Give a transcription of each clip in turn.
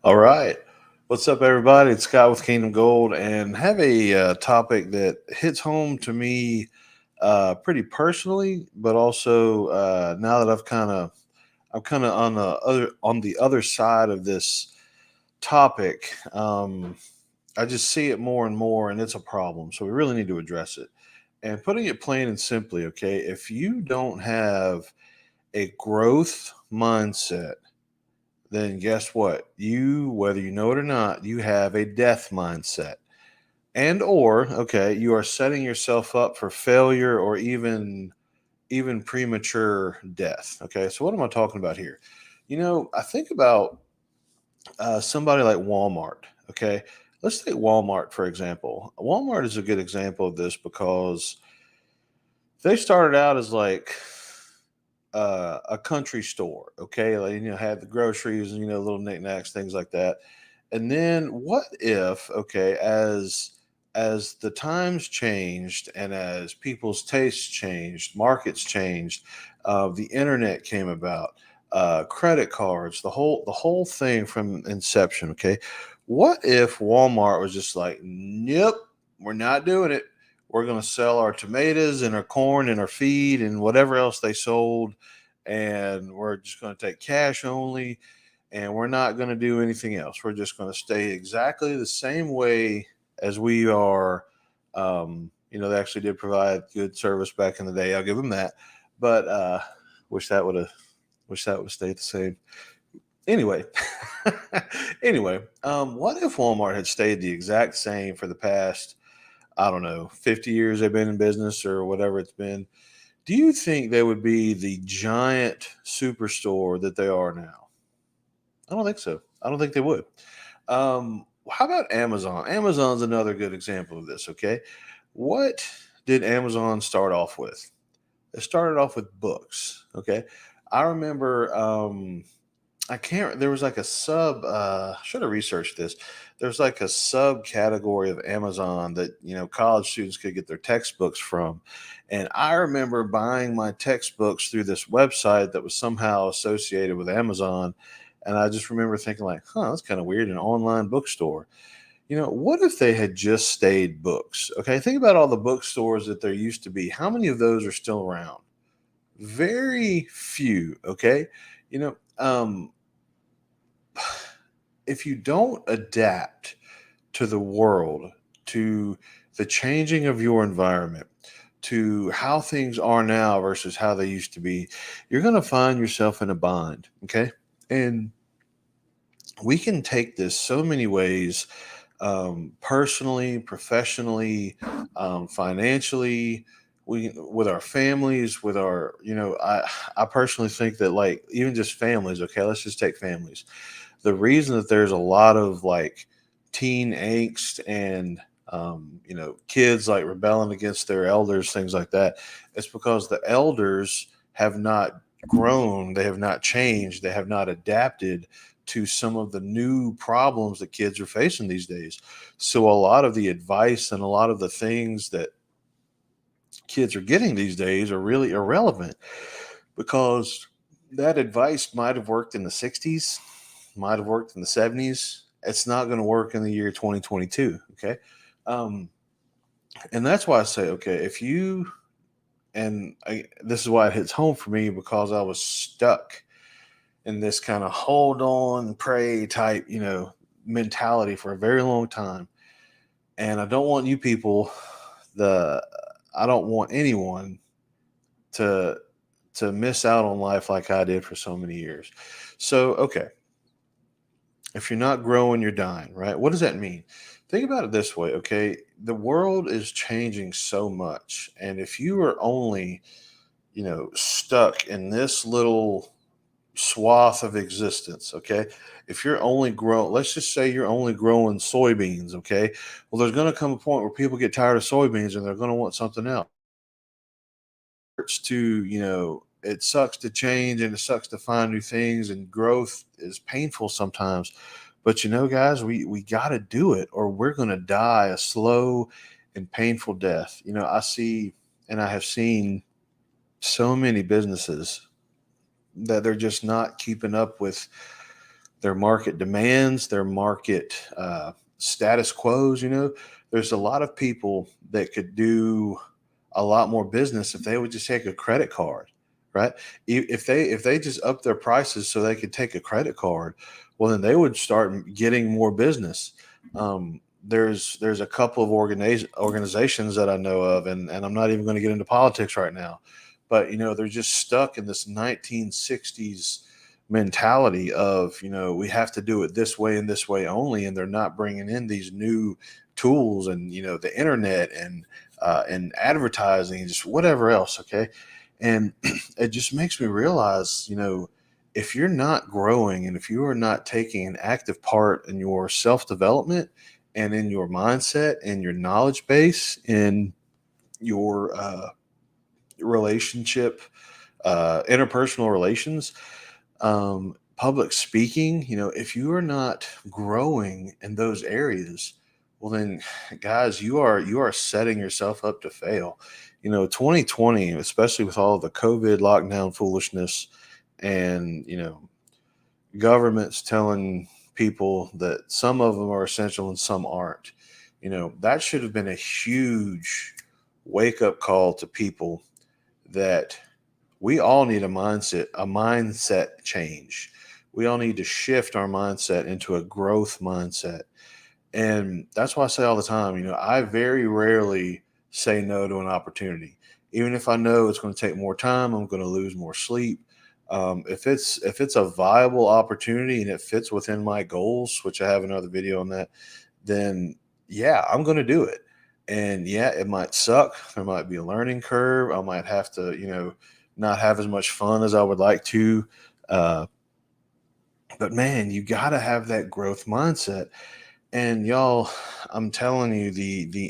All right. What's up, everybody? It's Scott with Kingdom Gold, and have a topic that hits home to me pretty personally, but also now that I'm kind of on the other side of this topic. I just see it more and more, and it's a problem. So we really need to address it. And putting it plain and simply, okay, if you don't have a growth mindset, then guess what? You, whether you know it or not, you have a death mindset. And or, okay, you are setting yourself up for failure or even premature death. Okay, so what am I talking about here? I think about somebody like Walmart. Okay, let's take Walmart for example. Walmart is a good example of this because they started out as like a country store. Okay, like had the groceries and little knickknacks, things like that. And then what if, okay, as the times changed and as people's tastes changed, markets changed, the internet came about, credit cards, the whole thing from inception. Okay, what if Walmart was just like, nope, we're not doing it. We're going to sell our tomatoes and our corn and our feed and whatever else they sold, and we're just going to take cash only, and we're not going to do anything else. We're just going to stay exactly the same way as we are. They actually did provide good service back in the day. I'll give them that, but wish that would have wish that would stayed the same. Anyway, what if Walmart had stayed the exact same for the past, I don't know, 50 years they've been in business or whatever it's been? Do you think they would be the giant superstore that they are now? I don't think so. I don't think they would. How about Amazon? Amazon's another good example of this. Okay, what did Amazon start off with? It started off with books. Okay, I remember. I can't. There was like a sub. Should have researched this. There's like a subcategory of Amazon that college students could get their textbooks from, and I remember buying my textbooks through this website that was somehow associated with Amazon, and I just remember thinking like, "Huh, that's kind of weird." An online bookstore. What if they had just stayed books? Okay, think about all the bookstores that there used to be. How many of those are still around? Very few. Okay, you know. If you don't adapt to the world, to the changing of your environment, to how things are now versus how they used to be, you're going to find yourself in a bind. Okay. And we can take this so many ways, personally, professionally, financially. We, with our families, with our, I personally think that, like, even just families, okay, let's just take families. The reason that there's a lot of like teen angst and kids like rebelling against their elders, things like that, it's because the elders have not grown, they have not changed, they have not adapted to some of the new problems that kids are facing these days. So a lot of the advice and a lot of the things that kids are getting these days are really irrelevant because that advice might have worked in the 60s, might have worked in the 70s. It's not going to work in the year 2022. Okay. Um, and that's why I say, okay, if you, this is why it hits home for me because I was stuck in this kind of hold on, pray type, mentality for a very long time. And I don't want you people, the, I don't want anyone to miss out on life like I did for so many years. So, okay, if you're not growing, you're dying, right? What does that mean? Think about it this way, okay? The world is changing so much, and if you are only, stuck in this little swath of existence, okay? If you're only growing, let's just say you're only growing soybeans, okay? Well, there's going to come a point where people get tired of soybeans and they're going to want something else. Hurts to, it sucks to change and it sucks to find new things, and growth is painful sometimes. But guys, we got to do it or we're going to die a slow and painful death. I see and I have seen so many businesses that they're just not keeping up with their market demands, their market status quos. There's a lot of people that could do a lot more business if they would just take a credit card, right? If they just up their prices so they could take a credit card, well, then they would start getting more business. There's a couple of organizations that I know of, and I'm not even going to get into politics right now, but they're just stuck in this 1960s mentality of we have to do it this way and this way only, and they're not bringing in these new tools and the internet and advertising and just whatever else. Okay, and it just makes me realize if you're not growing and if you are not taking an active part in your self development and in your mindset and your knowledge base in your relationship, interpersonal relations, public speaking, if you are not growing in those areas, well then, guys, you are setting yourself up to fail. 2020, especially with all the COVID lockdown foolishness, and governments telling people that some of them are essential and some aren't. That should have been a huge wake up call to people that we all need a mindset change. We all need to shift our mindset into a growth mindset. And that's why I say all the time, I very rarely say no to an opportunity. Even if I know it's going to take more time, I'm going to lose more sleep. If it's a viable opportunity and it fits within my goals, which I have another video on that, then yeah, I'm going to do it. And yeah, it might suck. There might be a learning curve. I might have to, not have as much fun as I would like to. Uh, but man, you got to have that growth mindset. And y'all, I'm telling you, the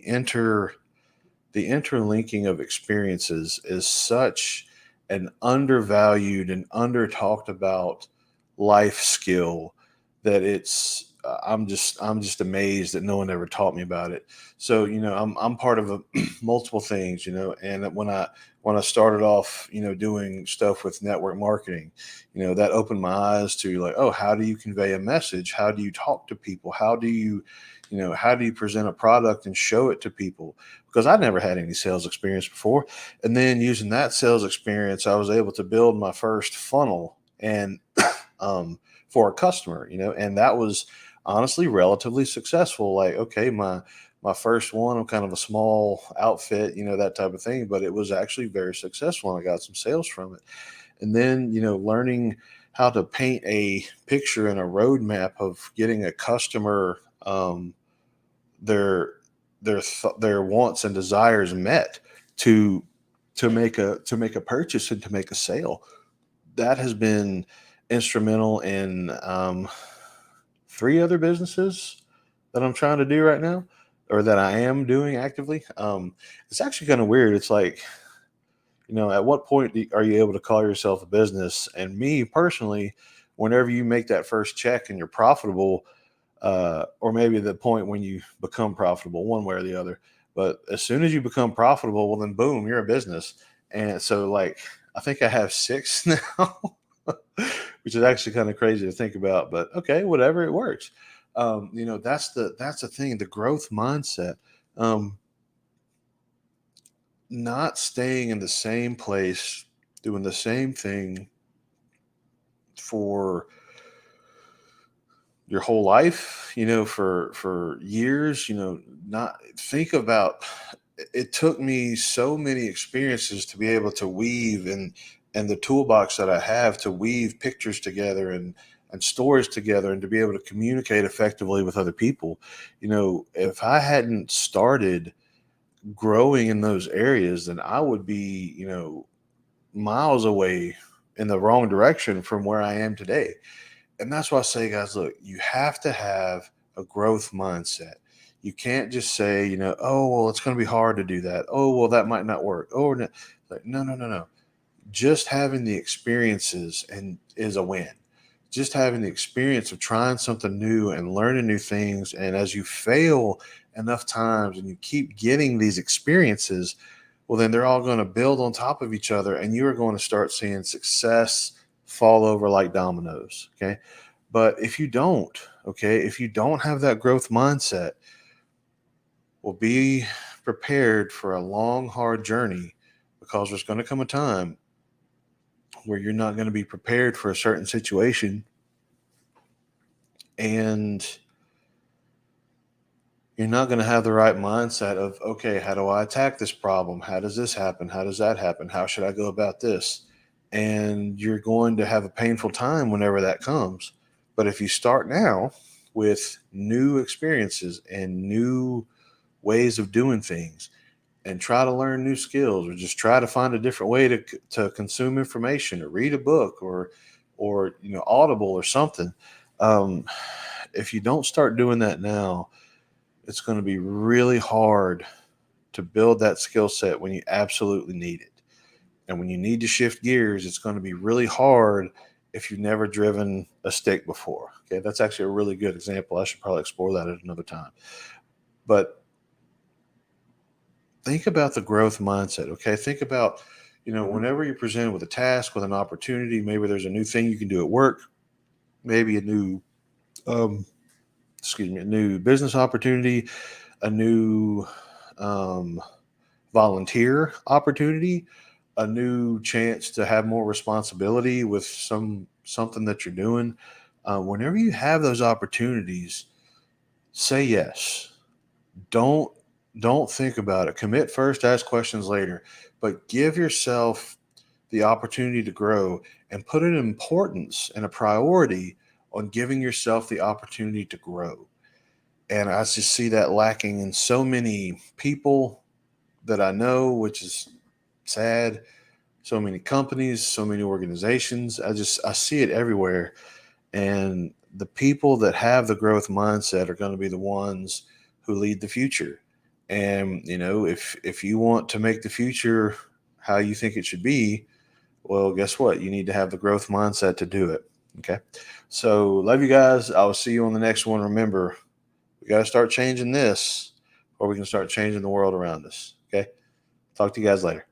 interlinking of experiences is such an undervalued and under talked about life skill that I'm just amazed that no one ever taught me about it. So I'm part of multiple things, and when I started off doing stuff with network marketing, that opened my eyes to, like, oh, how do you convey a message? How do you talk to people? How do you present a product and show it to people? Because I never had any sales experience before. And then using that sales experience, I was able to build my first funnel and for a customer, and that was honestly relatively successful. Like, okay, my first one, I'm kind of a small outfit, that type of thing, but it was actually very successful and I got some sales from it. And then, learning how to paint a picture and a roadmap of getting a customer their their wants and desires met to to make a purchase and to make a sale. That has been instrumental in three other businesses that I'm trying to do right now, or that I am doing actively. It's actually kind of weird. It's like, at what point are you able to call yourself a business? And me personally, whenever you make that first check and you're profitable, or maybe the point when you become profitable, one way or the other. But as soon as you become profitable, well, then boom, you're a business. And so, like, I think I have six now, which is actually kind of crazy to think about. But okay, whatever, it works. That's the thing, the growth mindset. Um, Not staying in the same place, doing the same thing for your whole life, for years, not think about it. Took me so many experiences to be able to weave and the toolbox that I have to weave pictures together and stories together and to be able to communicate effectively with other people. If I hadn't started growing in those areas, then I would be, miles away in the wrong direction from where I am today. And that's why I say, guys, look, you have to have a growth mindset. You can't just say, oh, well, it's going to be hard to do that. Oh, well, that might not work. Oh, no. Like, no, no, no, no. Just having the experiences and is a win. Just having the experience of trying something new and learning new things. And as you fail enough times and you keep getting these experiences, well, then they're all going to build on top of each other and you are going to start seeing success fall over like dominoes. Okay. But if you don't, okay, if you don't have that growth mindset, well, be prepared for a long, hard journey, because there's going to come a time where you're not going to be prepared for a certain situation, and you're not going to have the right mindset of, okay, how do I attack this problem? How does this happen? How does that happen? How should I go about this? And you're going to have a painful time whenever that comes. But if you start now with new experiences and new ways of doing things, and try to learn new skills, or just try to find a different way to consume information, or read a book, or Audible or something. um, if you don't start doing that now, it's going to be really hard to build that skill set when you absolutely need it. And when you need to shift gears, it's going to be really hard if you've never driven a stick before. Okay, that's actually a really good example. I should probably explore that at another time. But think about the growth mindset. Okay, think about, whenever you're presented with a task, with an opportunity, maybe there's a new thing you can do at work, maybe a new, um, a new business opportunity, a new um, volunteer opportunity, a new chance to have more responsibility with something that you're doing. Whenever you have those opportunities, say yes. Don't don't think about it. Commit first, ask questions later. But give yourself the opportunity to grow, and put an importance and a priority on giving yourself the opportunity to grow. And I just see that lacking in so many people that I know, which is sad. So many companies, so many organizations. I see it everywhere. And the people that have the growth mindset are going to be the ones who lead the future. And if you want to make the future how you think it should be, well, guess what? You need to have the growth mindset to do it. Okay. So love you guys. I will see you on the next one. Remember, we got to start changing this, or we can start changing the world around us. Okay. Talk to you guys later.